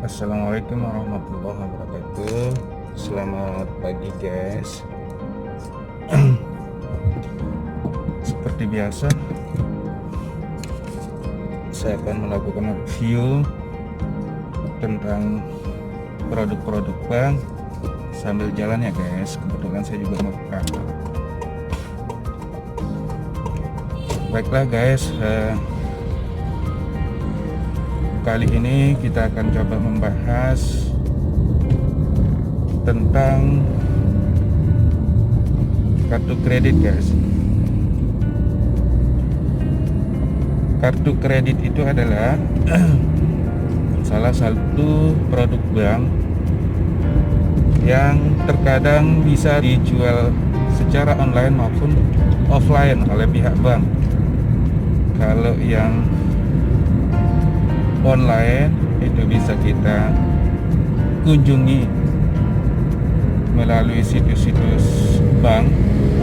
Assalamualaikum warahmatullahi wabarakatuh. Selamat pagi guys. Seperti biasa, saya akan melakukan review tentang produk-produk bank sambil jalan ya guys. Kebetulan saya juga mau ke kantor. Baiklah guys, kali ini kita akan coba membahas tentang kartu kredit guys. Kartu kredit itu adalah salah satu produk bank yang terkadang bisa dijual secara online maupun offline oleh pihak bank. Kalau yang online itu bisa kita kunjungi melalui situs-situs bank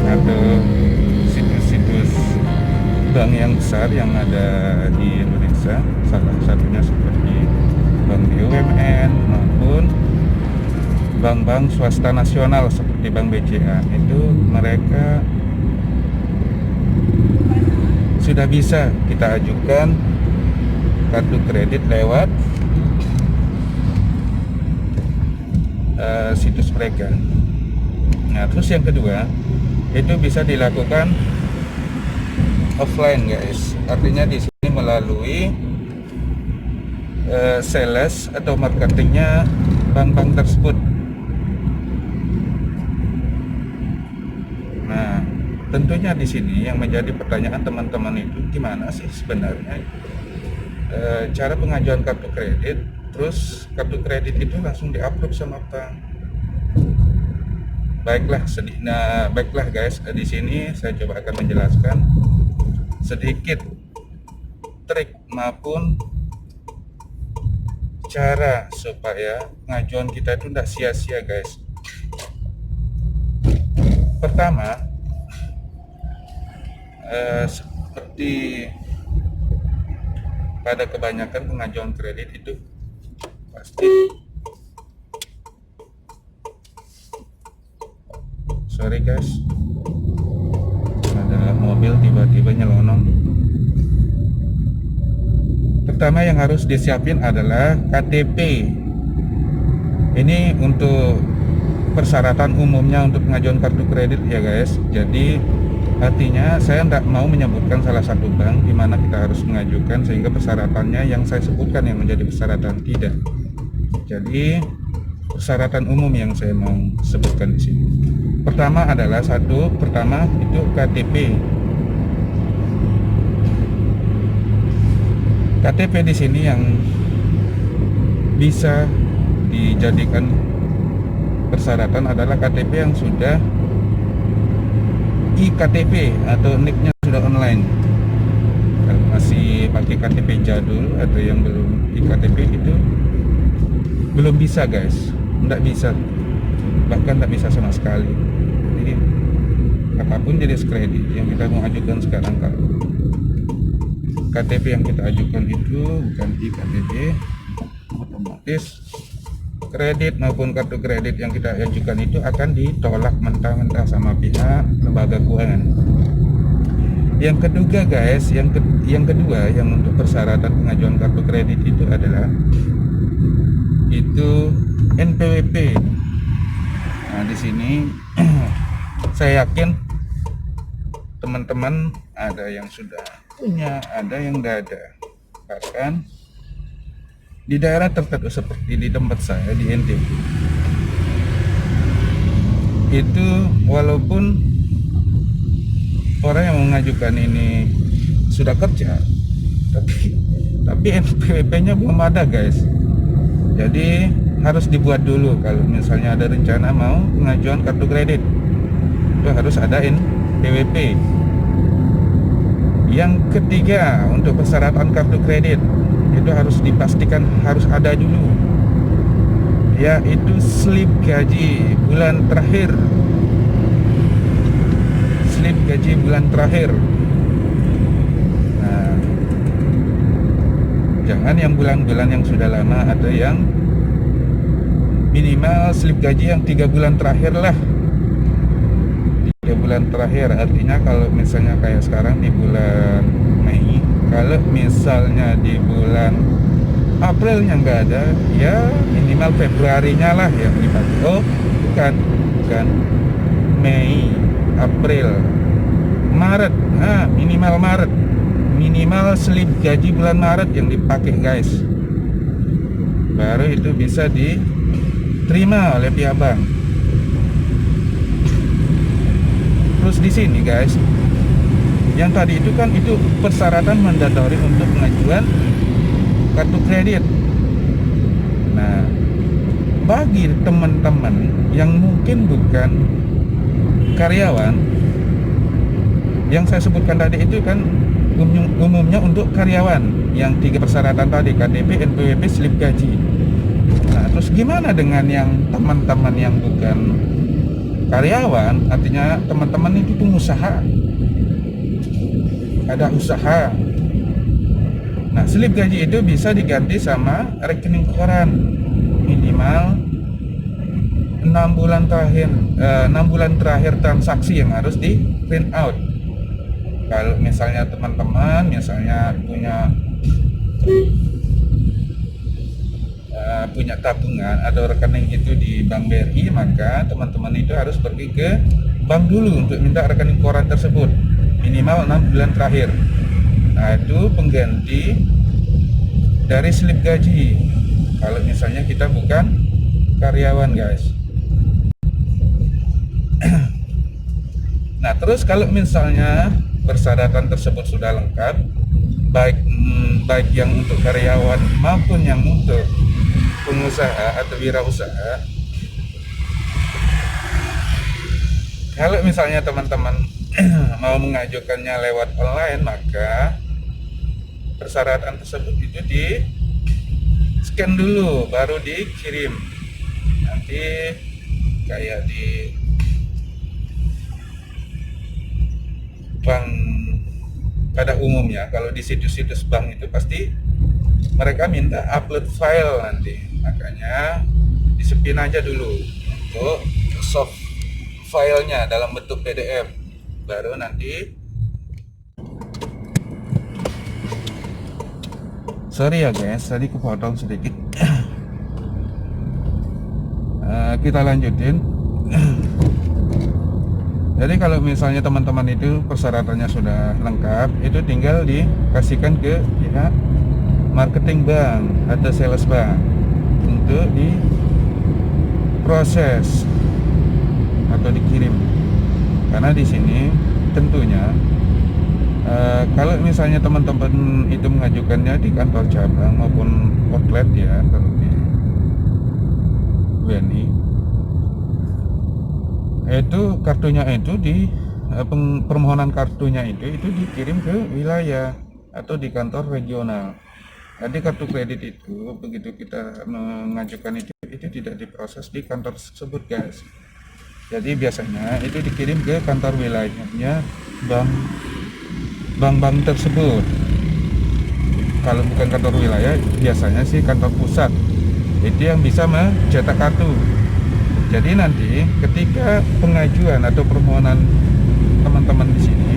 atau situs-situs bank yang besar yang ada di Indonesia, salah satunya seperti Bank BUMN maupun bank-bank swasta nasional seperti Bank BCA. Itu mereka sudah bisa kita ajukan kartu kredit lewat situs mereka. Nah, terus yang kedua itu bisa dilakukan offline guys. Artinya di sini melalui sales atau marketingnya bank-bank tersebut. Nah, tentunya di sini yang menjadi pertanyaan teman-teman itu gimana sih sebenarnya cara pengajuan kartu kredit, terus kartu kredit itu langsung di-upload sama bank. Baiklah guys, di sini saya coba akan menjelaskan sedikit trik maupun cara supaya pengajuan kita itu tidak sia-sia guys. Pertama, seperti pada kebanyakan pengajuan kredit itu pasti sorry guys, ada mobil tiba-tiba nyelonong. Pertama yang harus disiapin adalah KTP. Ini untuk persyaratan umumnya untuk pengajuan kartu kredit ya guys. Jadi artinya saya tidak mau menyebutkan salah satu bank di mana kita harus mengajukan sehingga persyaratannya yang saya sebutkan yang menjadi persyaratan, tidak. Jadi persyaratan umum yang saya mau sebutkan di sini. Pertama itu KTP. KTP di sini yang bisa dijadikan persyaratan adalah KTP yang sudah iKTP atau nicknya sudah online. Kalau masih pakai KTP jadul atau yang belum iKTP itu belum bisa guys, tidak bisa, bahkan tidak bisa sama sekali. Jadi apapun jenis kredit yang kita mau ajukan sekarang, kalau KTP yang kita ajukan itu bukan iKTP, otomatis kredit maupun kartu kredit yang kita ajukan itu akan ditolak mentah-mentah sama pihak lembaga keuangan. Yang kedua guys, yang kedua yang untuk persyaratan pengajuan kartu kredit itu adalah itu NPWP. Nah, di sini saya yakin teman-teman ada yang sudah punya, ada yang tidak ada. Bahkan di daerah tertentu seperti di tempat saya di NTB itu walaupun orang yang mengajukan ini sudah kerja, tapi NPWP-nya belum ada guys. Jadi harus dibuat dulu. Kalau misalnya ada rencana mau pengajuan kartu kredit, itu harus ada NPWP. Yang ketiga untuk persyaratan kartu kredit itu harus dipastikan harus ada dulu, yaitu slip gaji bulan terakhir. Slip gaji bulan terakhir. Nah, Jangan yang bulan-bulan yang sudah lama atau yang minimal slip gaji yang 3 bulan terakhir lah. 3 bulan terakhir artinya kalau misalnya kayak sekarang di bulan Mei, kalau misalnya di bulan Aprilnya nggak ada, ya minimal Februarinya lah yang dipakai. Oh, bukan Mei, April, Maret. Nah, minimal Maret, minimal slip gaji bulan Maret yang dipakai guys, baru itu bisa diterima oleh pihak bank. Terus di sini guys, yang tadi itu kan itu persyaratan mandatory untuk pengajuan kartu kredit. Nah, bagi teman-teman yang mungkin bukan karyawan, yang saya sebutkan tadi itu kan umumnya untuk karyawan yang 3 persyaratan tadi, KTP, NPWP, slip gaji. Nah, terus gimana dengan yang teman-teman yang bukan karyawan, artinya teman-teman itu pengusaha, ada usaha. Nah, slip gaji itu bisa diganti sama rekening koran minimal 6 bulan terakhir, 6 bulan terakhir transaksi yang harus di print out. Kalau misalnya teman-teman misalnya punya tabungan atau rekening itu di Bank BRI, maka teman-teman itu harus pergi ke bank dulu untuk minta rekening koran tersebut minimal 6 bulan terakhir. Nah, itu pengganti dari slip gaji kalau misalnya kita bukan karyawan guys. Nah, terus kalau misalnya persyaratan tersebut sudah lengkap, baik yang untuk karyawan maupun yang untuk pengusaha atau wirausaha, kalau misalnya teman-teman mau mengajukannya lewat online, maka persyaratan tersebut itu di scan dulu baru dikirim. Nanti kayak di bank pada umumnya, kalau di situs-situs bank itu pasti mereka minta upload file nanti, makanya disepin aja dulu untuk soft filenya dalam bentuk PDF, baru nanti. Sorry ya guys, tadi kepotong sedikit. Kita lanjutin. Jadi kalau misalnya teman-teman itu persyaratannya sudah lengkap, itu tinggal dikasihkan ke pihak marketing bank atau sales bank untuk diproses atau dikirim. Karena di sini tentunya kalau misalnya teman-teman itu mengajukannya di kantor cabang maupun outlet ya, kalau di BNI itu kartunya itu permohonan kartunya itu dikirim ke wilayah atau di kantor regional. Jadi kartu kredit itu begitu kita mengajukan itu tidak diproses di kantor tersebut guys. Jadi biasanya itu dikirim ke kantor wilayahnya bank tersebut. Kalau bukan kantor wilayah, biasanya sih kantor pusat itu yang bisa mencetak kartu. Jadi nanti ketika pengajuan atau permohonan teman-teman di sini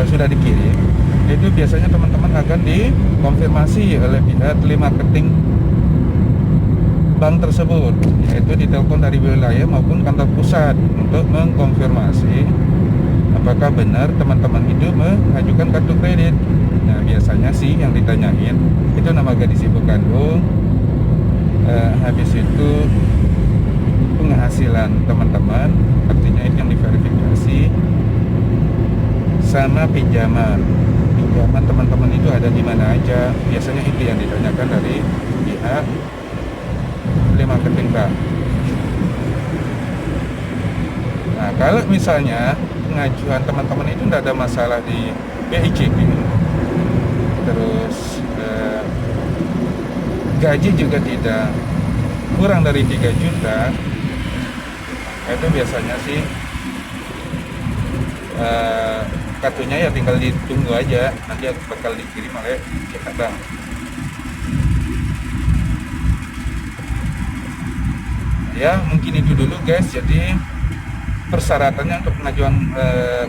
sudah dikirim, itu biasanya teman-teman akan dikonfirmasi oleh pihak telemarketing bank tersebut, yaitu ditelepon dari wilayah maupun kantor pusat untuk mengkonfirmasi apakah benar teman-teman itu mengajukan kartu kredit. Nah, biasanya sih yang ditanyain itu nama gadis ibu kandung, habis itu penghasilan teman-teman, artinya itu yang diverifikasi, sama pinjaman teman-teman itu ada di mana aja. Biasanya itu yang ditanyakan dari pihak telemarketing bank. Nah, kalau misalnya pengajuan teman-teman itu tidak ada masalah di BICP, terus gaji juga tidak kurang dari 3 juta, itu biasanya sih kartunya ya tinggal ditunggu aja, nanti bakal dikirim oleh pihak bank. Ya mungkin itu dulu guys. Jadi persyaratannya untuk pengajuan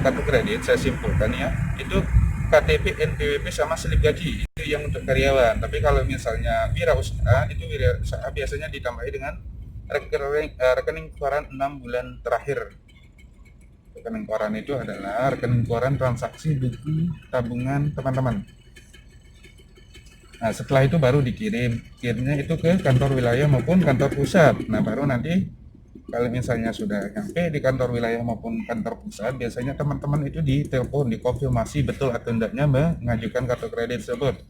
kartu kredit saya simpulkan ya, itu KTP, NPWP sama slip gaji, itu yang untuk karyawan. Tapi kalau misalnya wirausaha, itu wirausaha biasanya ditambahi dengan rekening keluaran 6 bulan terakhir. Rekening keluaran itu adalah rekening keluaran transaksi buku tabungan teman-teman. Nah setelah itu baru kirimnya itu ke kantor wilayah maupun kantor pusat. Nah baru nanti kalau misalnya sudah sampai di kantor wilayah maupun kantor pusat, biasanya teman-teman itu ditelepon, dikonfirmasi betul atau tidaknya mengajukan kartu kredit tersebut.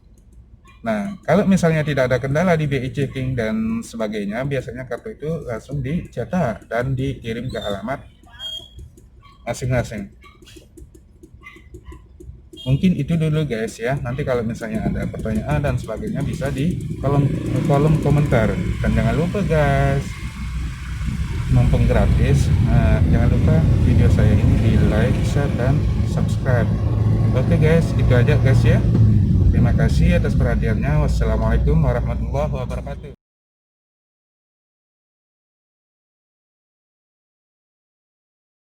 Nah, kalau misalnya tidak ada kendala di BI checking dan sebagainya, biasanya kartu itu langsung dicetak dan dikirim ke alamat masing-masing. Mungkin itu dulu guys ya. Nanti kalau misalnya ada pertanyaan dan sebagainya bisa di kolom komentar. Dan jangan lupa guys, mumpung gratis, jangan lupa video saya ini di like, share, dan subscribe. Oke guys, itu aja guys ya. Terima kasih atas perhatiannya. Wassalamualaikum warahmatullahi wabarakatuh.